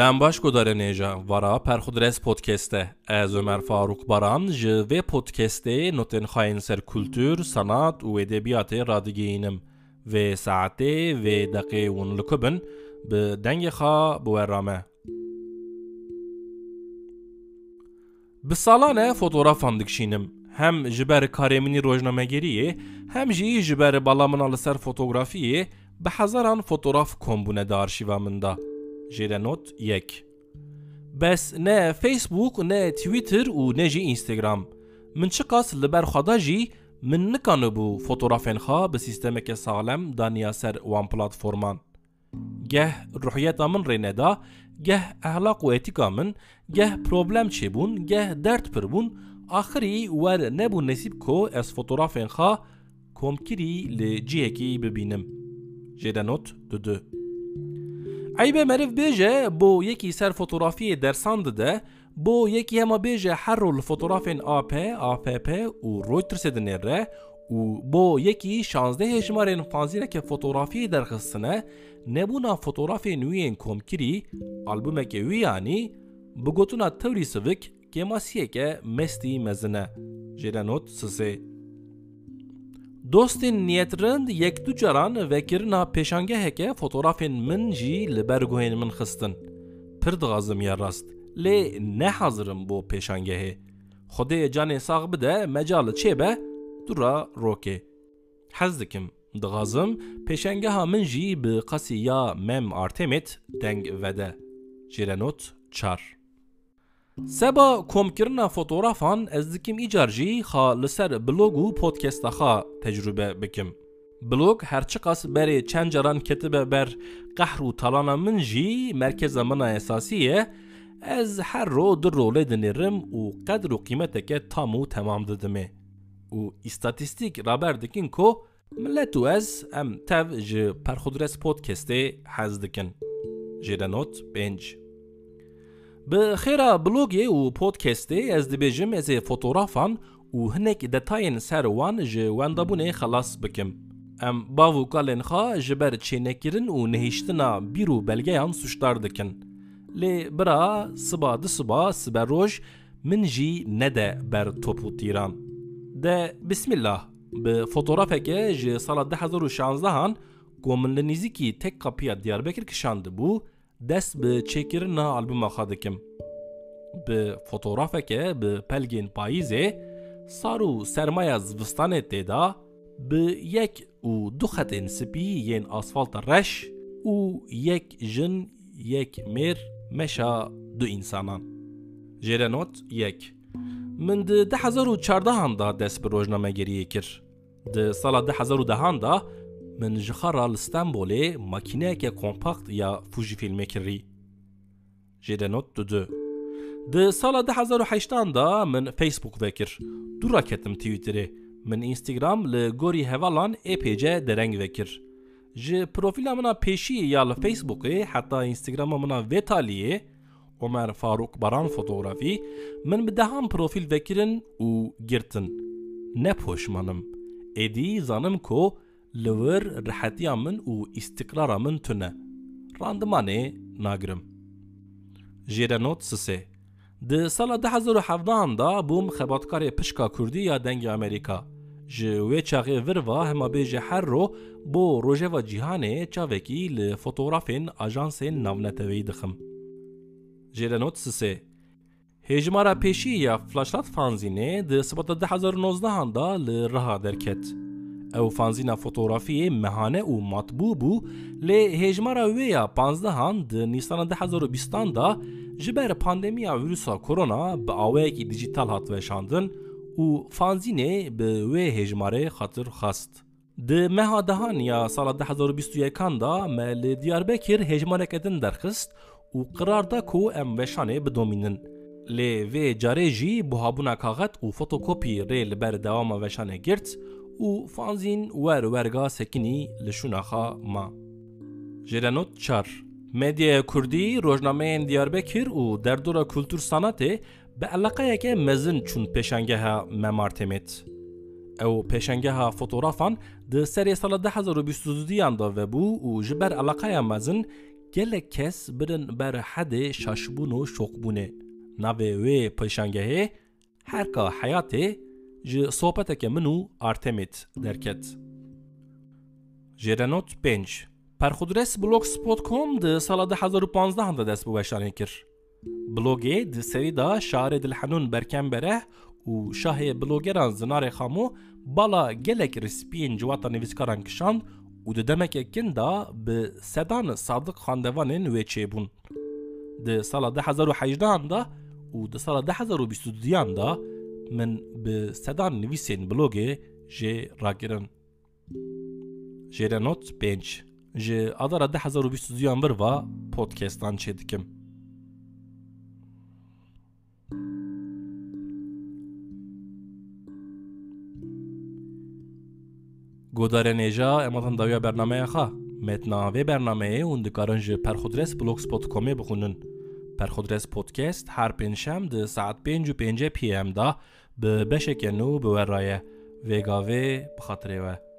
دم باش گذاره نیجا ورا پرخودرس پودکسته از عمر فاروق باران جوه پودکسته نوتن خاین سر کلتور سنات و ادبیات رادگینم و ساعته و دقیقه ونلکبن به دنگ خا بورامه به سالانه فوتوغرافان دکشینم هم جبر کارمینی روزنامه‌گریه هم جی جبر بالامن آل سر فوتوغرافیه به هزاران فوتوغراف کمبونه دا آرشیوا من دا جیره نوت 1 بس نه فیسبوک نه تویتر و نه جی اینستاگرام من چقاس لبر خدا جی من نکانو بو فوتوغرافین خوا به سیستم که سالم دانیا سر وان پلاتفورمان گه روحیت من رینه دا گه اخلاق و اتیکا من گه پروبلم چه بون گه درد پر بون آخری ور نبو نصیب کو از فوتوغرافین خوا کمکری لجیه کی ببینم جیره نوت 2 عیبه مرف بیجه بو یکی سر فوتوغرافی درساند ده بو یکی هما بیجه هر رول فوتوغرافین AFP و رویترس دنره و بو یکی 16 هجمارین فانزیره که فوتوغرافی درخستنه نبونا فوتوغرافی نویین کمکری البومه که ویانی بگوتونا توری سوک که ماسیه که مستی مزنه جیره نوت 3 دوستین نیترند یک دو جران وکرنا پیشانگه هکه فوتوغرافین من جی لبرگوین من خستن پردغازم یا راست لی نه حاضرم بو پیشانگه خوده جان ساق بده مجال چه به دورا روکه حزدکم دغازم پیشانگه ها من جی به قسی یا مم آرتمیت دنگ وده جیرنوت 4 سبا کمکرنا فوتوغرافان از دکم ایجارجی خا لسر بلوگ و پودکست خا تجربه بکم. بلوگ هرچقاس بری چند جران کتبه بر قهر و طالان من جی مرکز من اساسیه از هر رو در روله دنیرم و قدر و قیمت که تامو تمام ددمه. و استاتیستیک رابر دکن که ملتو از ام تاو جه پرخودرس پودکسته حز دکن. جیره نوت 5 به خیره بلوگی و پودکستی از دبیجم از فوتوغرافان و هنک دتاین سر وان جه واندابونه خلاص بکم. ام باو کالن خوا جبر چینکرن و نهیشتنا بیرو بلگیان سوشتار دکن. لی برا سبا سبر روش من جی نده بر توپو تیران. ده بسم الله به فوتوغرافه که جه سال 2016 هان گومن لنیزی تک کپیا دیاربکر کشانده بو دست به چکرنا آلبوم خادکم به فوتوغرافه که به پلگین پاییزه سارو سرمایه زوستانه تیدا به 1 و 2 خط سپی ین آسفالت رش و 1 جن 1 میر مشا 2 انسانان جیره نوت 1 من ده 2014 هنده دست به روزنامه گریه کر ده سال 2010 هنده من جخارا لستانبوله ماکینه که کمپاکت یا فوجی فیلمه کری جیره نوت 2 ده سال 2008 دا من فیسبوک وکر دو راکتم تویتره من اینستاگرام لگوری هوالان اپیجه درنگ وکر جه پروفیل منا پیشی یا لفیسبوکه حتی اینستاگرام منا ویتالیه عمر فاروق باران فوتوغرافی من بدهم پروفیل وکرن و گرتن نپوشمانم ایدی زانم کو لور رحتیا من و استقرار من تونه راندمانه ناگرم جیره نوت 3 ده سال 2017 دا بوم خباتکار پشکا کردی یا دنگ امریکا جوه چاقه وروا هما بیجه هر رو بو روژه و جیهانه چاوکی لفوتوغرافین آجانس ناونتوی دخم جیره نوت 3 هجمارا پیشی یا فلاشلات فانزینه ده سبات 2019 دا لرها درکت او فانزینا فوتوغرافی مهانه و مطبوع بو لی هجمارا ویا 15 ده نیسان 2020 دا جبر پاندمیا ویروسا کرونا به آوهی دیجیتال هات وشاندن و فانزینه به وی هجماره خاطر خواست. ده مها دهان یا سال 2021 دا مل دیاربکر هجماره کدن درخست و قرار دا کو ام وشانه بدومینن. لی وی جاره جی بوهابونا کاغت و فوتوکوپی ریل بر دوام وشانه گرت و فانزین ورگا سکنی لشوناخا ما. جیره نوت 4 مدیا کردی روزنامه دیاربکر و در دور کلتور سنته به علاقه که مزن چون پیشنگه ها ممارتمت. او پیشنگه ها فوتوغرافان ده سری سال 2022 دا و بو و جبر علاقه مزن gelek kes birin ber hede şaşbun û şokbûnê. Navê wê pêşangehê herka hayatê ji sohbeteke min û Artemît derket. Jêrenot 5 perxudresblogspot.com di sala 2015 de dest bi weşanê kir. Blogê di serî da şarê Dilhenûn Berkembereh û şahê blogeran Zinarê Xamû bala gelek rispiyên civata nivîskaran kişand û di demekekin da bi sedan sadık xandevanên wê çêbûn. Di sala 2018 da û di sala 2022 da min bi sedan nivîsên blogê jê ragirin. Jêrenot 5 ji adara 2022 bir va podcastan çê dikim. Godarênêja ematan dawiya bernameya xa. Metna vê bernameyê hûn dikarin ji perxudresblogspot.comê bixwînin. Perxudres podcast her pênşem di saet 5:05 PM da bi beşeke nû bi we raye. Vêgavê bi xatirê we.